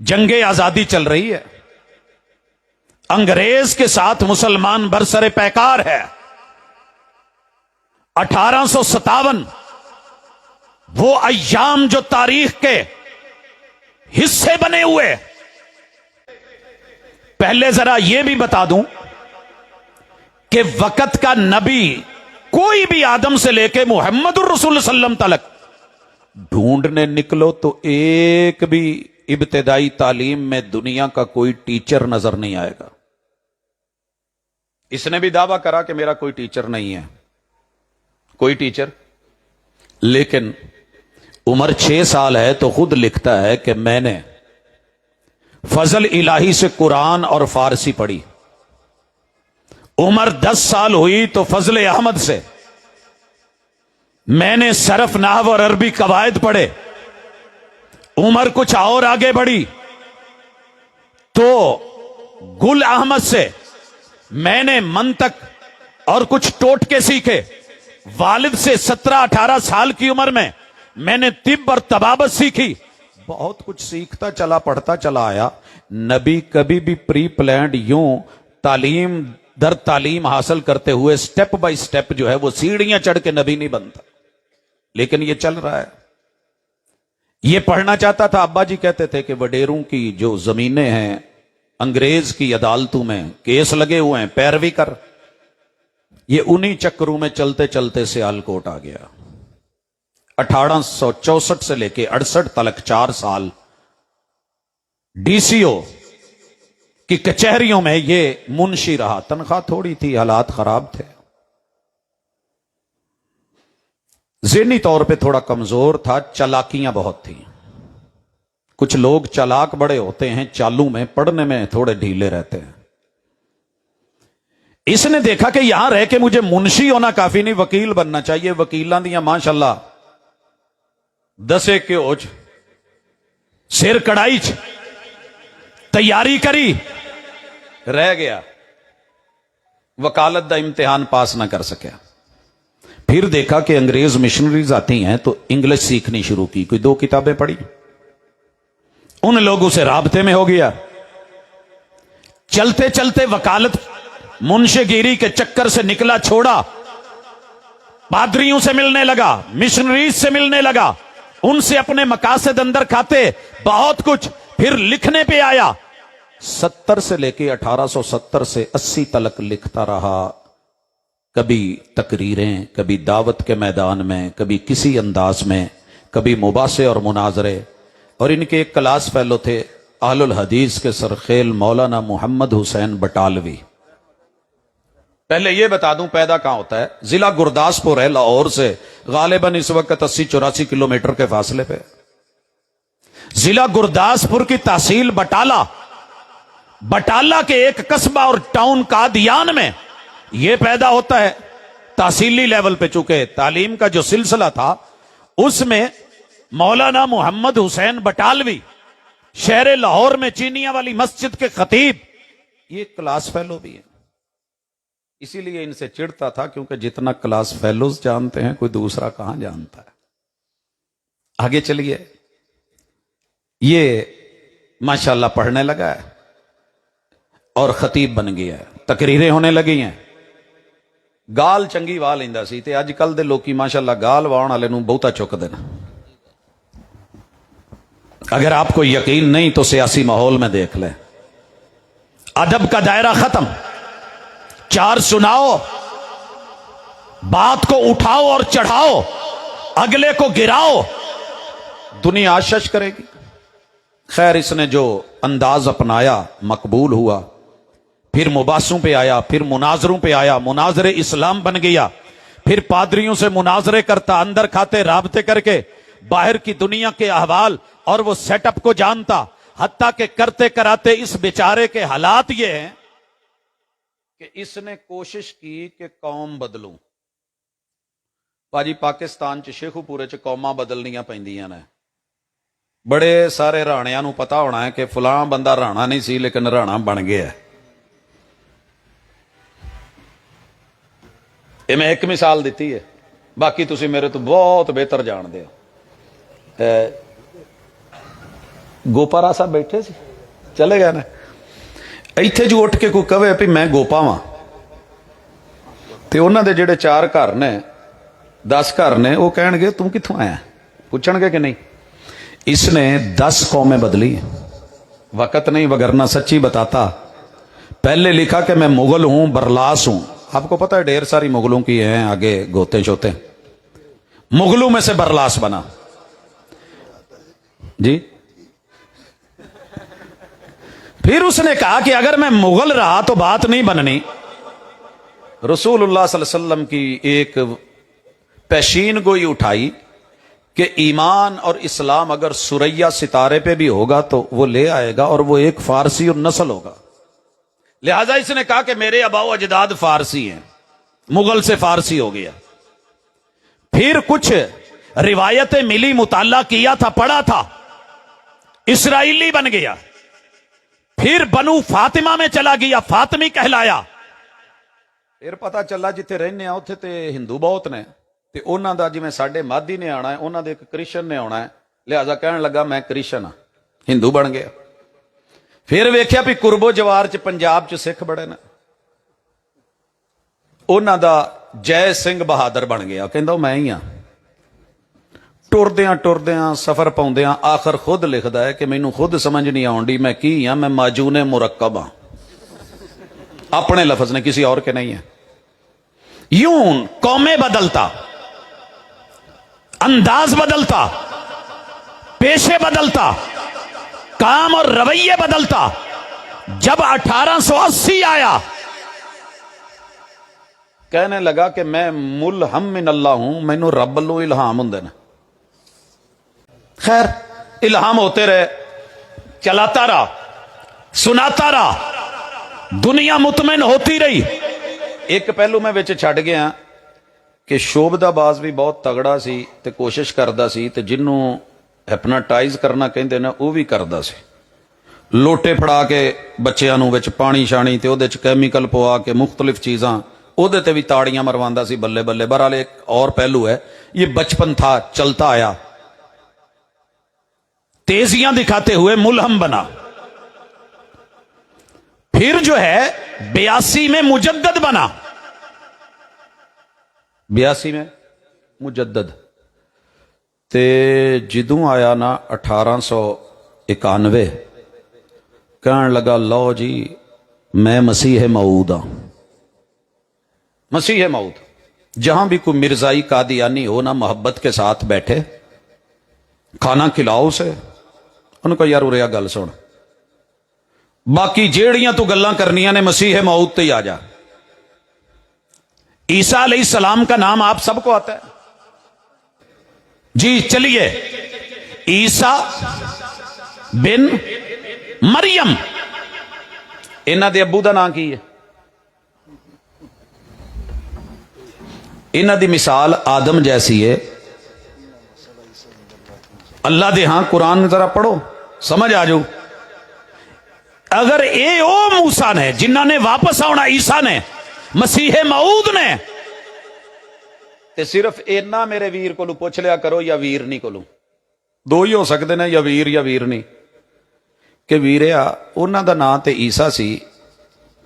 जंग आजादी चल रही है, अंग्रेज के साथ मुसलमान बरसरे पैकार है। 1857 वो अय्याम जो तारीख के हिस्से बने हुए। पहले जरा यह भी बता दूं कि वक्त का नबी कोई भी आदम से लेके मुहम्मदुर रसूल सल्लम तलक ढूंढने निकलो तो एक भी इब्तिदाई तालीम में दुनिया का कोई टीचर नजर नहीं आएगा। इसने भी दावा करा कि मेरा कोई टीचर नहीं है, कोई टीचर। लेकिन उम्र 6 साल है तो खुद लिखता है कि मैंने फजल इलाही से कुरान और फारसी पढ़ी। उम्र 10 साल हुई तो फजल अहमद से मैंने सरफ नाहव और अरबी कवायद पढ़े। उम्र कुछ और आगे बढ़ी तो गुल अहमद से मैंने मंतक और कुछ टोटके सीखे। वालिद से 17-18 साल की उम्र में मैंने तिब और तबाबत सीखी। बहुत कुछ सीखता चला, पढ़ता चला आया। नबी कभी भी प्री प्लान्ड यूं तालीम दर तालीम हासिल करते हुए स्टेप बाय स्टेप जो है वो सीढ़ियां चढ़ के नबी नहीं बनता। लेकिन ये चल रहा है। ये पढ़ना चाहता था। अब्बा जी कहते थे कि वडेरों की जो जमीनें हैं अंग्रेज की अदालतों में केस लगे हुए हैं, पैरवी कर। ये उन्हीं चक्करों में चलते चलते सियालकोट आ गया। 1864 से लेके 68 तक 4 साल डीसीओ की कचहरियों में ये मुंशी रहा। तनख्वाह थोड़ी थी, हालात खराब थे। ज़हनी तौर पे थोड़ा कमजोर था, चालाकियां बहुत थी। कुछ लोग चालाक बड़े होते हैं, चालू में पढ़ने में थोड़े ढीले रहते हैं। इसने देखा कि यहां रह के मुझे मुंशी होना काफी नहीं, वकील बनना चाहिए। वकीलां दियां माशाल्लाह 10 के ओज सिर कड़ाई च तैयारी करी, रह गया। वकालत दा इम्तिहान पास ना कर सका। फिर देखा कि अंग्रेज मिशनरीज आती हैं तो इंग्लिश सीखनी शुरू की। कोई 2 किताबें पढ़ी, उन लोगों से राबते में हो गया। चलते चलते वकालत मुंशीगिरी के चक्कर से निकला, छोड़ा। पादरियों से मिलने लगा, मिशनरीज से मिलने लगा, उनसे अपने मकासद अंदर खाते, बहुत कुछ। फिर लिखने पे आया। 70 से लेके 1870 से 80 तक लिखता रहा। कभी तकरीरें, कभी दावत के मैदान में, कभी किसी अंदाज में, कभी मुबासे और मुनाजरे। और इनके एक क्लास फेलो थे अहलुल हदीस के सरखेल मौलाना मोहम्मद हुसैन बटालवी। पहले यह बता दूं पैदा कहां होता है। जिला गुरदासपुर है, लाहौर से गालिबन इस वक्त 80-84 किलोमीटर के फासले पे। जिला गुरदासपुर की तहसील बटाला, बटाला के एक कस्बा और टाउन कादियान में यह पैदा होता है। तहसीली लेवल पे चूंकि तालीम का जो सिलसिला था उसमें मौलाना मोहम्मद हुसैन बटालवी शहर लाहौर में चीनिया वाली मस्जिद के खतीब, ये क्लास फेलो भी है। इसीलिए इनसे चिढ़ता था क्योंकि जितना क्लास फेलोज जानते हैं कोई दूसरा कहां जानता है। आगे चलिए। ये माशाल्लाह पढ़ने लगा है और खतीब बन गया है। तकरीरें होने लगी हैं। गाल चंगी वाह लेंदा सी ते अजकल दे लोकी माशाल्लाह गाल वाहण वाले नूं बहुता चुकदे ने। अगर आपको यकीन नहीं तो सियासी माहौल में देख लें। अदब का दायरा खत्म। 4 सुनाओ, बात को उठाओ और चढ़ाओ, अगले को गिराओ, दुनिया आशीष करेगी। खैर, इसने जो अंदाज अपनाया मकबूल हुआ। फिर मुबासों पे आया, फिर मुनाजरों पे आया, मुनाजरे इस्लाम बन गया। फिर पादरियों से मुनाजरे करता, अंदर खाते राबते करके बाहर की दुनिया के अहवाल और वो सेटअप को जानता। हत्ता के करते कराते इस बेचारे के हालात ये हैं कि इसने कोशिश की कि कौम बदलूं। भाजी पाकिस्तान च शेखूपुरे च कौमां बदलनियां पैंदियां ने। बड़े सारे राणियां नूं पता होना है कि फलां बंदा राणा नहीं सी लेकिन राणा बन गया है। ये मैं एक मिसाल दी है, बाकी तुसी मेरे तो बहुत बेहतर जानते हो। ਗੋਪਾਰਾ ਸਾਹਿਬ ਬੈਠੇ ਸੀ, ਚਲੇ ਗਏ ਨੇ। ਇੱਥੇ ਜੋ ਉੱਠ ਕੇ ਕੋਈ ਕਵੇ ਵੀ ਮੈਂ ਗੋਪਾ ਵਾਂ, ਤੇ ਉਹਨਾਂ ਦੇ ਜਿਹੜੇ 4 ਘਰ ਨੇ 10 ਘਰ ਨੇ, ਉਹ ਕਹਿਣਗੇ ਤੂੰ ਕਿੱਥੋਂ ਆਇਆ, ਪੁੱਛਣਗੇ ਕਿ ਨਹੀਂ। इसने 10 कौमें बदली, वक़्त नहीं वगरना सच्ची बताता। पहले लिखा कि मैं मुगल हूं, बरलास हूं। आपको पता है ढेर सारी मुगलों की हैं आगे गोते शोते, मुगलों में से बरलास बना जी। फिर उसने कहा कि अगर मैं मुगल रहा तो बात नहीं बननी। रसूलुल्लाह सल्लल्लाहु अलैहि वसल्लम की एक पेशीन गोई उठाई कि ईमान और इस्लाम अगर सुरैया सितारे पे भी होगा तो वो ले आएगा, और वो एक फारसी और नस्ल होगा। लिहाजा इसने कहा कि मेरे अबाओ अजदाद फारसी हैं, मुगल से फारसी हो गया। फिर कुछ रिवायतें मिली, मुताला किया था, पढ़ा था, इसराइली बन गया। फिर बनु फातिमा में चला गया, फातिमी कहलाया। फिर पता चला जिथे रहने आ उथे ते हिंदू बहुत ने, ਤੇ ਉਹਨਾਂ ਦਾ ਜਿਵੇਂ ਸਾਡੇ ਮਾਧੀ ਨੇ ਆਉਣਾ ਹੈ, ਉਹਨਾਂ ਦੇ ਇੱਕ ਕ੍ਰਿਸ਼ਨ ਨੇ ਆਉਣਾ ਹੈ, ਲਿਹਾਜ਼ਾ ਕਹਿਣ ਲੱਗਾ ਮੈਂ ਕ੍ਰਿਸ਼ਨ ਹਾਂ, ਹਿੰਦੂ ਬਣ ਗਿਆ। ਫਿਰ ਵੇਖਿਆ ਵੀ ਕੁਰਬੋ ਜਵਾਰ ਚ ਪੰਜਾਬ ਚ ਸਿੱਖ ਬੜੇ ਨੇ, ਉਹਨਾਂ ਦਾ ਜੈ ਸਿੰਘ ਬਹਾਦਰ ਬਣ ਗਿਆ, ਕਹਿੰਦਾ ਮੈਂ ਹੀ ਹਾਂ। ਟੁਰਦਿਆਂ ਸਫਰ ਪਾਉਂਦਿਆਂ ਆਖਰ ਖੁਦ ਲਿਖਦਾ ਹੈ ਕਿ ਮੈਨੂੰ ਖੁਦ ਸਮਝ ਨਹੀਂ ਆਉਂਦੀ ਮੈਂ ਕੀ ਹਾਂ, ਮੈਂ ਮਾਜੂਨੇ ਮੁਰੱਕਬ ਹਾਂ। ਆਪਣੇ ਲਫ਼ਜ਼ ਨੇ, ਕਿਸੇ और के नहीं है। यूं कौमें बदलता, अंदाज बदलता, पेशे बदलता, काम और रवैये बदलता। जब 1880 आया, कहने लगा कि मैं मुलहम मिन अल्लाह हूं, मैनू रब वल्लों इल्हाम हुंदे ने। खैर इल्हाम होते रहे, चलाता रहा, सुनाता रहा, दुनिया मुतमिन होती रही। एक पहलू मैं विच छड्ड गया कि शोभदाबाज भी बहुत तगड़ा सी ते कोशिश करदा सी, ते जिन्नू हिपनाटाइज करना कहंदे ने वो भी करदा सी। लोटे फड़ा के बच्चियां नू विच पानी शानी ते ओहदे च कैमिकल पवा के मुख्तलिफ चीज़ां ओहदे ते भी ताड़ियां मरवांदा सी, बल्ले बल्ले। बहरहाल एक और पहलू है, ये बचपन था, चलता आया। तेजियां दिखाते हुए मुलहम बना। फिर जो है 82 में मुजद्दद बना, 82 में मुजद्दद। ते जिदों आया ना 1891, कहन लगा लो जी मैं मसीह मऊद हाँ। मसीह मऊद, जहां भी कोई मिर्जाई कादियानी हो ना, मोहब्बत के साथ बैठे, खाना खिलाओ उसे, उनको यार उरे गल सुन, बाकी जेड़ियां तू गल्लां करनियां ने मसीह मऊद ते आ जा। ईसा अलैहिस्सलाम का नाम आप सबको आता है जी। चलिए, ईसा बिन मरियम, इन्हां दे अब्बू दा नाम की है? इन्हां दी मिसाल आदम जैसी है। अल्लाह दे हां कुरान जरा पढ़ो, समझ आ जाओ। अगर ये ओ मूसा ने जिन्हां ने वापस आना, ईसा ने, मसीह मऊद ने, ते सिर्फ इन्ना मेरे वीर को पुछ लिया करो या वीरनी को, दो ही हो सकते हैं, या वीर या वीरनी। कि वीरिया उन्हां दा नाम ते ईसा सी,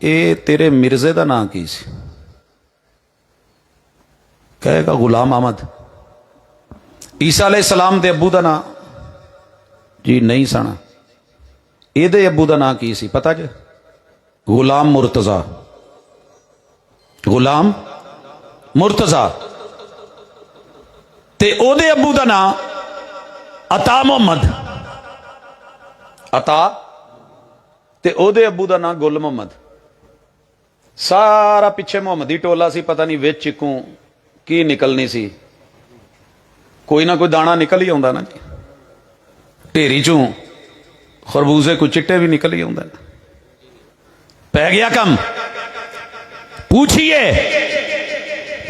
ए तेरे मिर्जे दा नाम की सी? कहेगा गुलाम अहमद। ईसा अलैहिस्सलाम दे अब्बू दा नाम जी नहीं सना। ਇਹਦੇ अब्बू ਦਾ ਨਾਂ ਕੀ ਸੀ पता जे? गुलाम मुर्तजा। गुलाम मुर्तजा। ते ਉਹਦੇ अब्बू ਦਾ ਨਾਂ अता मुहम्मद। अता। ते ਉਹਦੇ अब्बू ਦਾ ਨਾਂ गुल मुहम्मद। सारा पिछे मुहम्मदी टोला सी, पता नहीं विच इकों की निकलनी सी, कोई ना कोई दाना निकल ही आउंदा ना जी। ढेरी चों खरबूजे को चिट्टे भी निकल ही आउंदा। पै गया कम। पूछिए,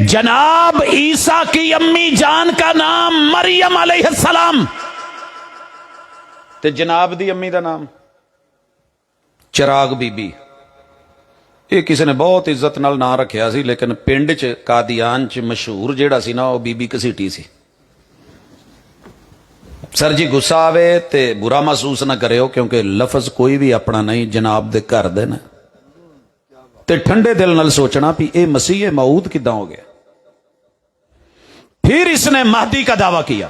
जनाब ईसा की अम्मी जान का नाम मरियम अलैहिस्सलाम, ते जनाब दी अम्मी दा नाम चिराग बीबी। ये किसी ने बहुत इज्जत नाल नाम रखिया सी, लेकिन पिंड च कादियान च मशहूर जेड़ा सी ना, वो बीबी घसीटी सी। ਸਰ ਜੀ ਗੁੱਸਾ ਆਵੇ ਤੇ ਬੁਰਾ ਮਹਿਸੂਸ ਨਾ ਕਰਿਓ, ਕਿਉਂਕਿ ਲਫ਼ਜ਼ ਕੋਈ ਵੀ ਆਪਣਾ ਨਹੀਂ, ਜਨਾਬ ਦੇ ਘਰ ਦੇ ਨੇ। ਤੇ ਠੰਡੇ ਦਿਲ ਨਾਲ ਸੋਚਣਾ ਵੀ ਇਹ ਮਸੀਹ ਮਊਦ ਕਿਦਾਂ ਹੋ ਗਿਆ। फिर इसने महदी का दावा किया।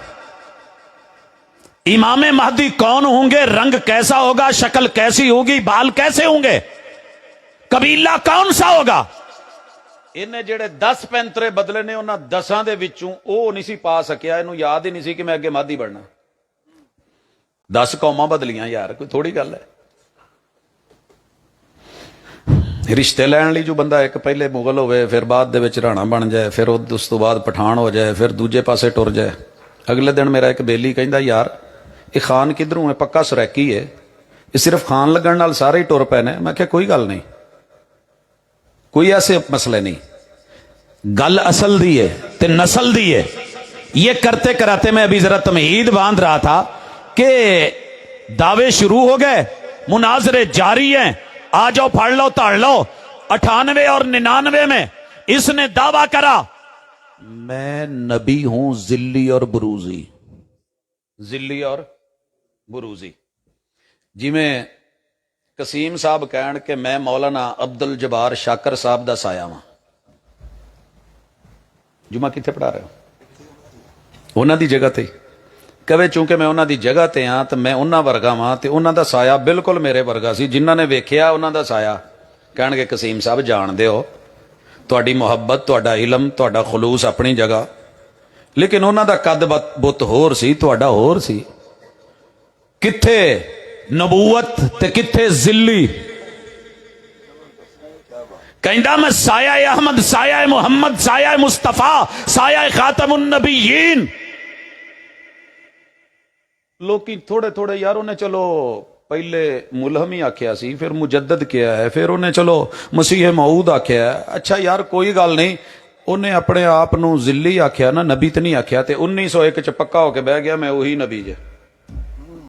इमाम महदी कौन होंगे, रंग कैसा होगा, शक्ल कैसी होगी, बाल कैसे होंगे, कबीला कौन सा होगा। इन्हें जेड़े 10 पैंतरे बदले ने उन्हां 10 दे विचों ਉਹ नहीं सी पा सकिया, ਇਹਨੂੰ याद ही नहीं सी कि मैं अगे महदी बनना। 10 कौमां बदलियां यार, कोई थोड़ी गल है। रिश्ते लैन ਲਈ जो बंदा एक पहले मुगल होवे, फिर बाद दे विच राणा बन जाए, फिर उस तो बाद पठान हो जाए, फिर दूजे पासे टुर जाए। अगले दिन मेरा एक बेली कहंदा यार ये खान किधरों है, पक्का सरैकी है, ये सिर्फ खान लगन नाल सारे ही टुर पए ने। मैं क्या कोई गल नहीं, कोई ऐसे मसले नहीं, गल असल दी है ते नस्ल दी है। ये करते कराते मैं अभी जरा तमहीद बांध रहा था कि दावे शुरू हो गए, मुनाजरे जारी हैं, आ जाओ पढ़ लो ताड़ लो। 98 और 99 में इसने दावा करा मैं नबी हूं जिल्ली और बुरूजी। जिल्ली और बुरूजी जिमें कसीम साहब कहण कि मैं मौलाना अब्दुल जबार शाकर साहब दा साया वां। जुमा किथे पढ़ा रहे हो? उन्हां दी जगह ते कवे चूंकि मैं उन्हां दी जगह ते हाँ तो मैं उन्हां वर्गा वां ते उन्हां दा साया बिल्कुल मेरे वर्गा सी। जिन्हां ने वेखिया उन्हां दा साया कहणगे कसीम साहब जाणदे हो, तुहाडी मुहब्बत, तुहाडा इलम, तुहाडा खलूस अपनी जगह, लेकिन उन्हां दा कद बुत होर सी, तुहाडा होर सी। किथे नबूवत ते किथे जिल्ली। कहंदा मैं साया अहमद, साया मुहम्मद, साया मुस्तफा, साया खातमुन नबीयीन। लोकी थोड़े थोड़े यार उन्हें चलो पहले मुलहम ही आख्या सी, फिर मुजद्दद किया है, फिर उन्हें चलो मसीह मऊद आख्या है। अच्छा यार कोई गल नहीं, उन्हें अपने आप नूं जिल्ली आख्या ना, नबी तो नहीं आख्या। ते 1901 च पक्का होके बह गया मैं वही नबी जे।